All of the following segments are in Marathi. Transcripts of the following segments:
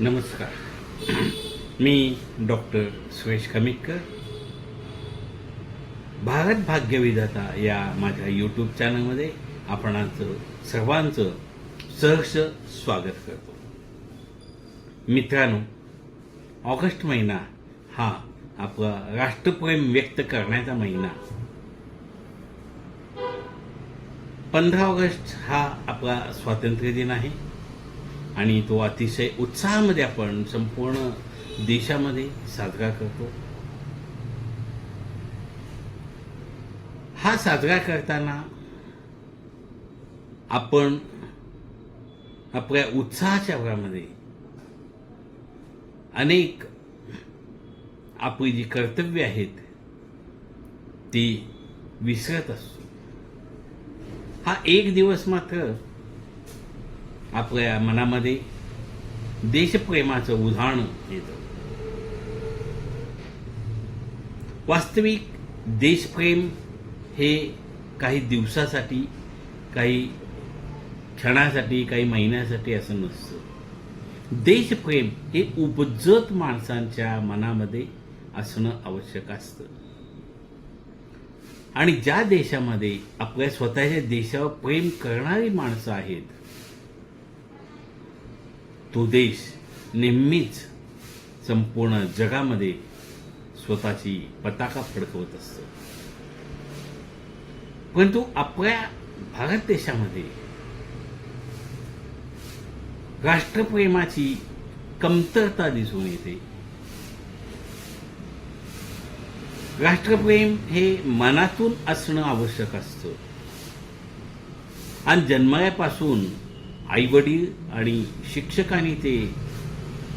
नमस्कार. मी डॉक्टर सुरेश खमितकर. भारत भाग्यविधाता या माझ्या यूट्यूब चॅनलमध्ये आपणाचं सर्वांचं सहर्ष स्वागत करतो. मित्रांनो, ऑगस्ट महिना हा आपला राष्ट्रप्रेम व्यक्त करण्याचा महिना. 15 ऑगस्ट हा आपला स्वातंत्र्य दिन आहे आणि तो अतिशय उत्साहामध्ये आपण संपूर्ण देशामध्ये साजरा करतो. हा साजरा करताना आपण आपल्या उत्साहाच्या भरामध्ये अनेक आपली जी कर्तव्य आहेत ती विसरत असतो. हा एक दिवस मात्र आपल्या मनामध्ये देशप्रेमाचं उधाण येतं. वास्तविक देशप्रेम हे काही दिवसासाठी, काही क्षणासाठी, काही महिन्यासाठी असं नसतं. देशप्रेम हे उपजत माणसांच्या मनामध्ये असणं आवश्यक असतं. आणि ज्या देशामध्ये आपल्या स्वतःच्या देशावर प्रेम करणारी माणसं आहेत तो देश नेहमीच संपूर्ण जगामध्ये स्वतःची पताका फडकवत असतो. परंतु आपल्या भारत देशामध्ये राष्ट्रप्रेमाची कमतरता दिसून येते. राष्ट्रप्रेम हे मनातून असणं आवश्यक असतं आणि जन्मल्यापासून आईवडील आणि शिक्षकांनी ते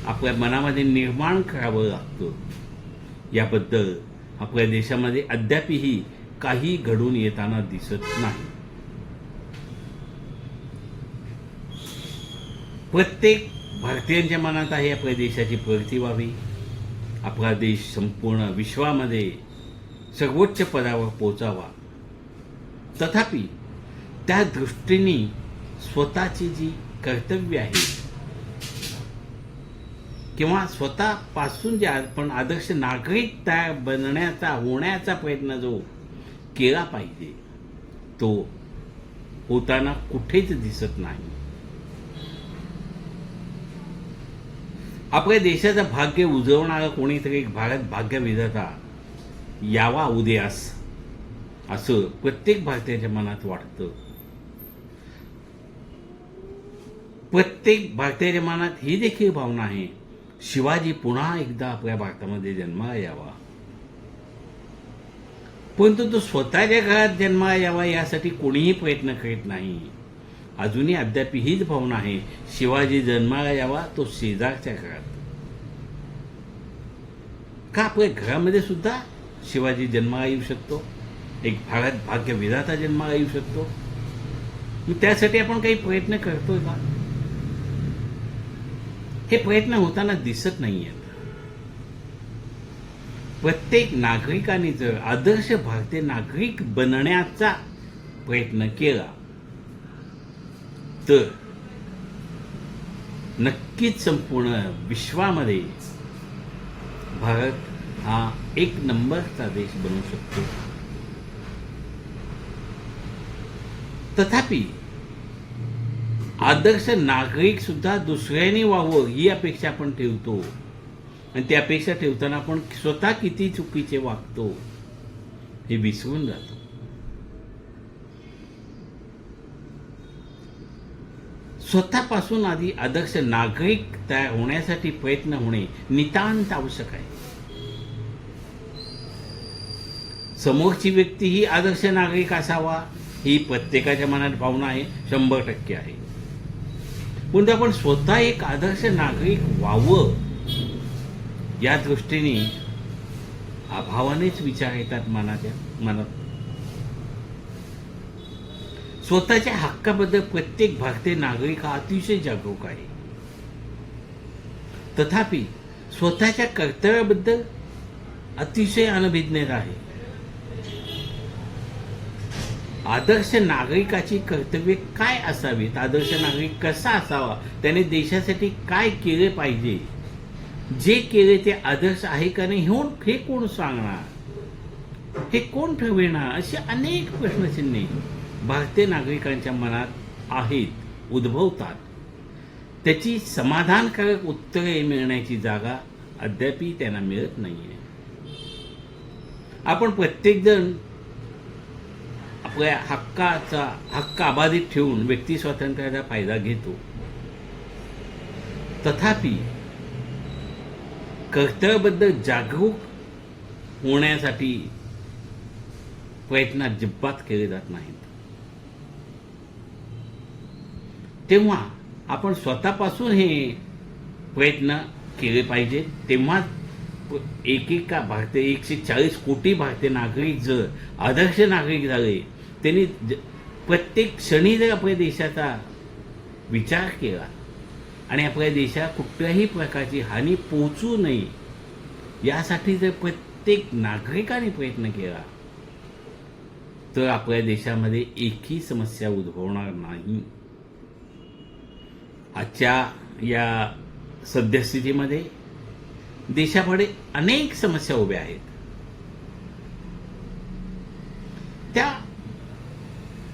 आपल्या मनामध्ये निर्माण करावं लागतं. याबद्दल आपल्या देशामध्ये अद्यापही काही घडून येताना दिसत नाही. प्रत्येक भारतीयांच्या मनात आहे आपल्या देशाची प्रगती व्हावी, आपला देश संपूर्ण विश्वामध्ये सर्वोच्च पदावर पोचावा. तथापि त्या दृष्टीने स्वतःची जी कर्तव्य आहेत किंवा स्वतःपासून जे आपण आदर्श नागरिक तयार होण्याचा प्रयत्न जो केला पाहिजे तो होताना कुठेच दिसत नाही. आपल्या देशाचं भाग्य उजवणारा कोणीतरी एक भारत भाग्यविधाता यावा उदयास असं प्रत्येक भारतीयाच्या मनात वाटतं. प्रत्येक भारतीयाच्या मनात ही देखील भावना आहे शिवाजी पुन्हा एकदा आपल्या भारतामध्ये जन्माला यावा. परंतु तो स्वतःच्या घरात जन्माला यावा यासाठी कोणीही प्रयत्न करीत नाही. अजूनही अद्याप हीच भावना आहे शिवाजी जन्माला यावा तो शेजारच्या घरात. का आपल्या घरामध्ये सुद्धा शिवाजी जन्माला येऊ शकतो, एक भारत भाग्य विधाता जन्माला येऊ शकतो. त्यासाठी आपण काही प्रयत्न करतोय का? हे प्रयत्न होताना दिसत नाहीयेत. प्रत्येक नागरिकाने जर आदर्श भारतीय नागरिक बनण्याचा प्रयत्न केला तर नक्कीच संपूर्ण विश्वामध्ये भारत हा एक नंबरचा देश बनू शकतो. तथापि आदर्श नागरिक सुद्धा दुसऱ्याने व्हावं ही अपेक्षा आपण ठेवतो आणि त्या अपेक्षा ठेवताना आपण स्वतः किती चुकीचे वागतो हे विसरून जातो. स्वतःपासून आधी आदर्श नागरिक तयार होण्यासाठी प्रयत्न होणे नितांत आवश्यक आहे. समोरची व्यक्ती ही आदर्श नागरिक असावा ही प्रत्येकाच्या मनात भावना आहे, 100% आहे. पण आपण स्वतः एक आदर्श नागरिक व्हावं या दृष्टीने अभावानेच विचार येतात मनात. स्वतःच्या हक्काबद्दल प्रत्येक भारतीय नागरिक हा अतिशय जागरूक आहे. तथापि स्वतःच्या कर्तव्याबद्दल अतिशय अनभिज्ञ आहे. आदर्श नागरिकाची कर्तव्ये काय असावीत, आदर्श नागरिक कसा असावा, त्याने देशासाठी काय केले पाहिजे, जे केले ते आदर्श आहे का नाही हे कोण सांगणार, हे कोण ठरविणार, असे अनेक प्रश्नचिन्हे भारतीय नागरिकांच्या मनात आहेत, उद्भवतात. त्याची समाधानकारक उत्तरे मिळण्याची जागा अद्यापही त्यांना मिळत नाहीये. आपण प्रत्येकजण आपल्या हक्क अबाधित ठेवून व्यक्ती स्वातंत्र्याचा फायदा घेतो. तथापि कर्तव्याबद्दल जागरूक होण्यासाठी प्रयत्न अजिबात केले जात नाहीत. तेव्हा आपण स्वतःपासून हे प्रयत्न केले पाहिजे. तेव्हा एकेका भारतीय 140 कोटी भारतीय नागरिक जर आदर्श नागरिक झाले, त्यांनी प्रत्येक क्षणी जर आपल्या देशाचा विचार केला आणि आपल्या देशात कुठल्याही प्रकारची हानी पोहोचू नये यासाठी जर प्रत्येक नागरिकाने प्रयत्न केला तर आपल्या देशामध्ये एकही समस्या उद्भवणार नाही. आजच्या या सद्यस्थितीमध्ये देशापुढे अनेक समस्या उभ्या आहेत. त्या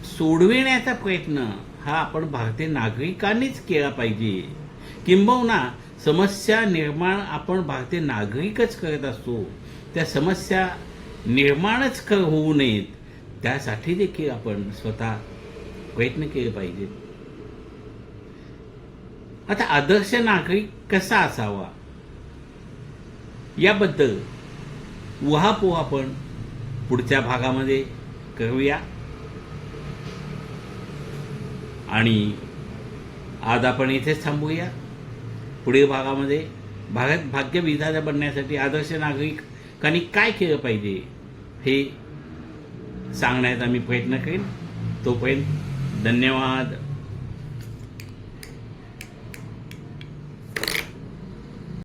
सोडविण्याचा प्रयत्न हा आपण भारतीय नागरिकांनीच केला पाहिजे. किंबहुना समस्या निर्माण आपण भारतीय नागरिकच करत असतो. त्या समस्या निर्माणच होऊ नयेत त्यासाठी देखील आपण स्वतः प्रयत्न केले पाहिजेत. आता आदर्श नागरिक कसा असावा याबद्दल उहापोह आपण पुढच्या भागामध्ये करूया. आणि आज आपण इथेच थांबूया. पुढील भागामध्ये भारत भाग्य विधाता बनण्यासाठी आदर्श नागरिकांनी काय केलं पाहिजे हे सांगण्याचा मी प्रयत्न करेन. तोपर्यंत धन्यवाद.